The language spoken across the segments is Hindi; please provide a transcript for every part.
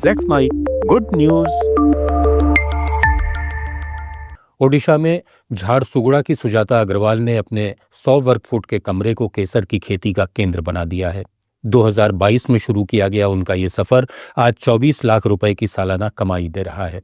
That's my good news. Odisha में झारसुगुड़ा की सुजाता अग्रवाल ने अपने 100 वर्ग फुट के कमरे को केसर की खेती का केंद्र बना दिया है। 2022 में शुरू किया गया उनका ये सफर आज 24 लाख रुपए की सालाना कमाई दे रहा है।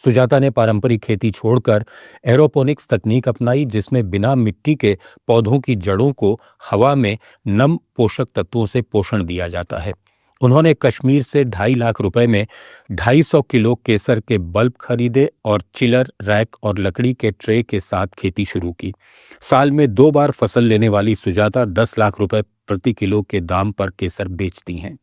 सुजाता ने पारंपरिक खेती छोड़कर एरोपोनिक्स तकनीक अपनाई, जिसमें बिना मिट्टी के पौधों की जड़ों को हवा में नम पोषक तत्वों से पोषण दिया जाता है। उन्होंने कश्मीर से 2.5 लाख रुपए में 250 किलो केसर के बल्ब खरीदे और चिलर, रैक और लकड़ी के ट्रे के साथ खेती शुरू की। साल में 2 बार फसल लेने वाली सुजाता 10 लाख रुपए प्रति किलो के दाम पर केसर बेचती हैं।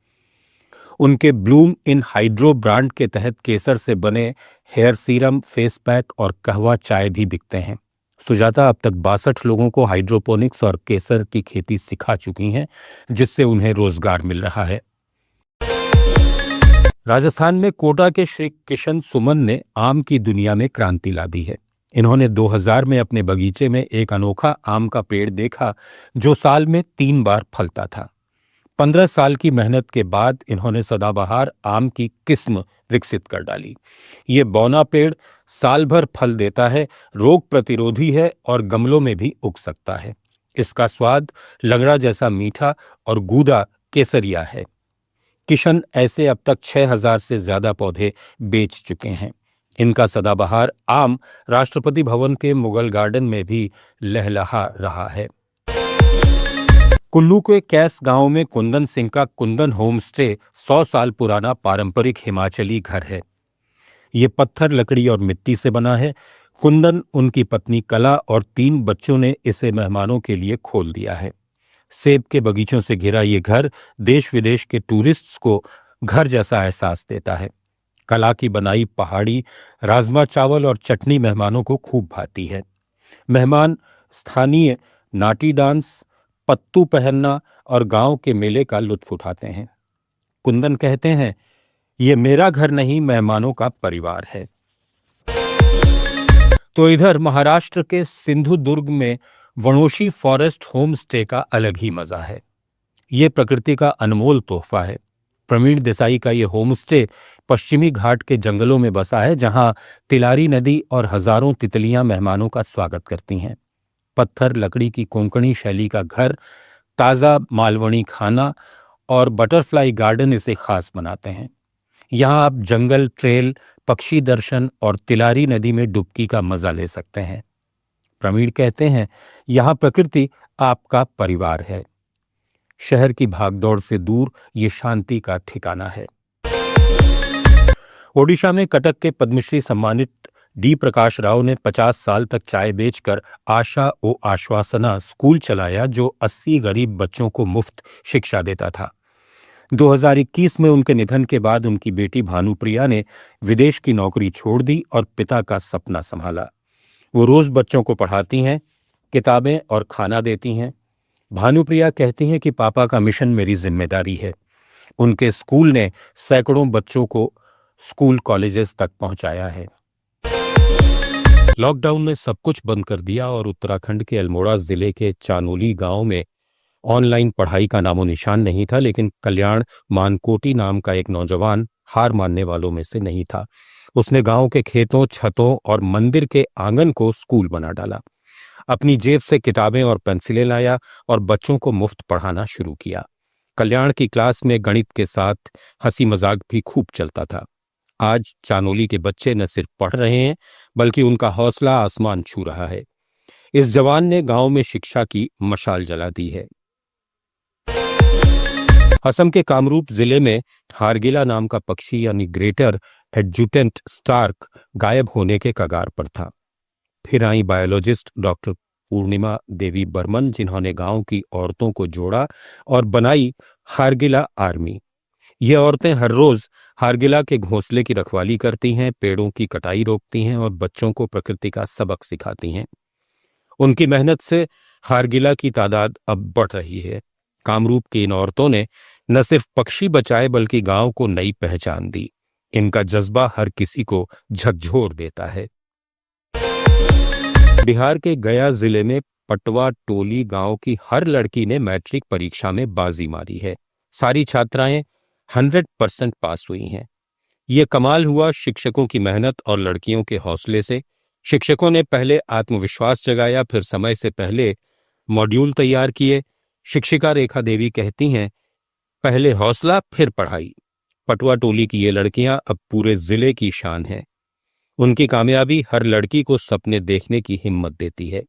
उनके ब्लूम इन हाइड्रो ब्रांड के तहत केसर से बने हेयर सीरम, फेस पैक और कहवा चाय भी बिकते हैं। सुजाता अब तक 62 लोगों को हाइड्रोपोनिक्स और केसर की खेती सिखा चुकी हैं, जिससे उन्हें रोजगार मिल रहा है। राजस्थान में कोटा के श्री किशन सुमन ने आम की दुनिया में क्रांति ला दी है। इन्होंने 2000 में अपने बगीचे में एक अनोखा आम का पेड़ देखा जो साल में 3 बार फलता था। 15 साल की मेहनत के बाद इन्होंने सदाबहार आम की किस्म विकसित कर डाली। ये बौना पेड़ साल भर फल देता है, रोग प्रतिरोधी है और गमलों में भी उग सकता है। इसका स्वाद लंगड़ा जैसा मीठा और गूदा केसरिया है। किशन ऐसे अब तक 6000 से ज्यादा पौधे बेच चुके हैं। इनका सदाबहार आम राष्ट्रपति भवन के मुगल गार्डन में भी लहलहा रहा है। कुल्लू के कैस गांव में कुंदन सिंह का कुंदन होम स्टे 100 साल पुराना पारंपरिक हिमाचली घर है। ये पत्थर, लकड़ी और मिट्टी से बना है। कुंदन, उनकी पत्नी कला और 3 बच्चों ने इसे मेहमानों के लिए खोल दिया है। सेब के बगीचों से घिरा ये घर देश विदेश के टूरिस्ट्स को घर जैसा एहसास देता है। कला की बनाई पहाड़ी राजमा चावल और चटनी मेहमानों को खूब भाती है। मेहमान स्थानीय नाटी डांस, पत्तू पहनना और गांव के मेले का लुत्फ उठाते हैं। कुंदन कहते हैं, ये मेरा घर नहीं, मेहमानों का परिवार है। तो इधर महाराष्ट्र के सिंधुदुर्ग में वणोशी फॉरेस्ट होम स्टे का अलग ही मजा है। ये प्रकृति का अनमोल तोहफा है। प्रवीण देसाई का ये होम स्टे पश्चिमी घाट के जंगलों में बसा है, जहां तिलारी नदी और हजारों तितलियां मेहमानों का स्वागत करती हैं। पत्थर, लकड़ी की कोंकणी शैली का घर, ताज़ा मालवणी खाना और बटरफ्लाई गार्डन इसे खास बनाते हैं। यहाँ आप जंगल ट्रेल, पक्षी दर्शन और तिलारी नदी में डुबकी का मजा ले सकते हैं। प्रवीण कहते हैं, यहाँ प्रकृति आपका परिवार है। शहर की भागदौड़ से दूर ये शांति का ठिकाना है। ओडिशा में कटक के पद्मश्री सम्मानित डी प्रकाश राव ने 50 साल तक चाय बेचकर आशा ओ आश्वासना स्कूल चलाया, जो 80 गरीब बच्चों को मुफ्त शिक्षा देता था। 2021 में उनके निधन के बाद उनकी बेटी भानुप्रिया ने विदेश की नौकरी छोड़ दी और पिता का सपना संभाला। वो रोज बच्चों को पढ़ाती हैं, किताबें और खाना देती हैं। भानुप्रिया कहती हैं कि पापा का मिशन मेरी जिम्मेदारी है। उनके स्कूल ने सैकड़ों बच्चों को स्कूल कॉलेजेस तक पहुंचाया है। लॉकडाउन ने सब कुछ बंद कर दिया और उत्तराखंड के अल्मोड़ा जिले के चानोली गांव में ऑनलाइन पढ़ाई का नामो निशान नहीं था, लेकिन कल्याण मानकोटी नाम का एक नौजवान हार मानने वालों में से नहीं था। उसने गांव के खेतों, छतों और मंदिर के आंगन को स्कूल बना डाला। अपनी जेब से किताबें और पेंसिलें लाया और बच्चों को मुफ्त पढ़ाना शुरू किया। कल्याण की क्लास में गणित के साथ हंसी मजाक भी खूब चलता था। आज चानोली के बच्चे न सिर्फ पढ़ रहे हैं, बल्कि उनका हौसला आसमान छू रहा है। इस जवान ने गांव में शिक्षा की मशाल जला दी है। असम के कामरूप जिले में हारगिला नाम का पक्षी यानी ग्रेटर एडजुटेंट स्टार्क गायब होने के कगार पर था। फिर आई बायोलॉजिस्ट डॉक्टर पूर्णिमा देवी बर्मन, जिन्होंने गांव की औरतों को जोड़ा और बनाई हारगिला आर्मी। ये औरतें हर रोज हारगिला के घोंसले की रखवाली करती हैं, पेड़ों की कटाई रोकती हैं और बच्चों को प्रकृति का सबक सिखाती हैं। उनकी मेहनत से हारगिला की तादाद अब बढ़ रही है। कामरूप की इन औरतों ने न सिर्फ पक्षी बचाए, बल्कि गांव को नई पहचान दी। इनका जज्बा हर किसी को झकझोर देता है। बिहार के गया जिले में पटवा टोली गांव की हर लड़की ने मैट्रिक परीक्षा में बाजी मारी है। सारी छात्राएं 100% पास हुई हैं। ये कमाल हुआ शिक्षकों की मेहनत और लड़कियों के हौसले से। शिक्षकों ने पहले आत्मविश्वास जगाया, फिर समय से पहले मॉड्यूल तैयार किए। शिक्षिका रेखा देवी कहती हैं, पहले हौसला फिर पढ़ाई। पटुआ टोली की ये लड़कियां अब पूरे जिले की शान हैं। उनकी कामयाबी हर लड़की को सपने देखने की हिम्मत देती है।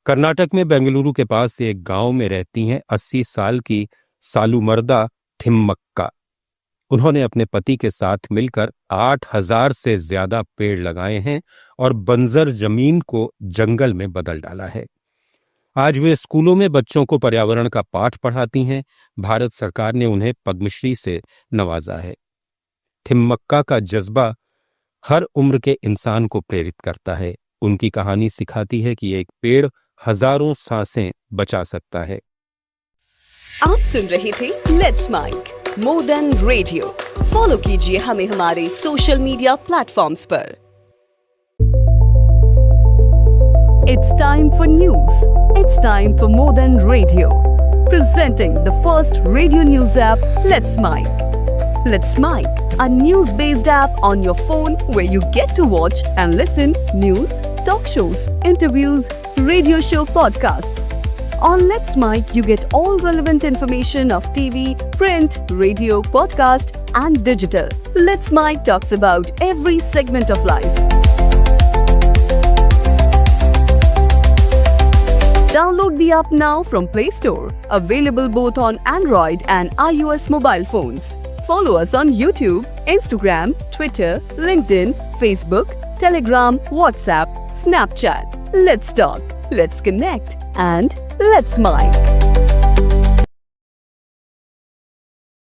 कर्नाटक में बेंगलुरु के पास एक गांव में रहती हैं 80 साल की सालुमर्दा थिम्मक्का। उन्होंने अपने पति के साथ मिलकर 8000 से ज्यादा पेड़ लगाए हैं और बंजर जमीन को जंगल में बदल डाला है। आज वे स्कूलों में बच्चों को पर्यावरण का पाठ पढ़ाती हैं। भारत सरकार ने उन्हें पद्मश्री से नवाजा है। थिम्मक्का का जज्बा हर उम्र के इंसान को प्रेरित करता है। उनकी कहानी सिखाती है कि एक पेड़ हजारों सांसें बचा सकता है। आप सुन रहे थे let's mike more than radio. Follow कीजिए हमें हमारे सोशल मीडिया प्लेटफॉर्म्स पर। It's time for news. It's time for More Than Radio. Presenting the first radio news app, Let's Mic. Let's Mic, a news-based app on your phone where you get to watch and listen news, talk shows, interviews, radio show podcasts. On Let's Mic, you get all relevant information of TV, print, radio, podcast, and digital. Let's Mic talks about every segment of life. Download the app now from Play Store. Available both on Android and iOS mobile phones. Follow us on YouTube, Instagram, Twitter, LinkedIn, Facebook, Telegram, WhatsApp, Snapchat. Let's talk, let's connect, and let's mic.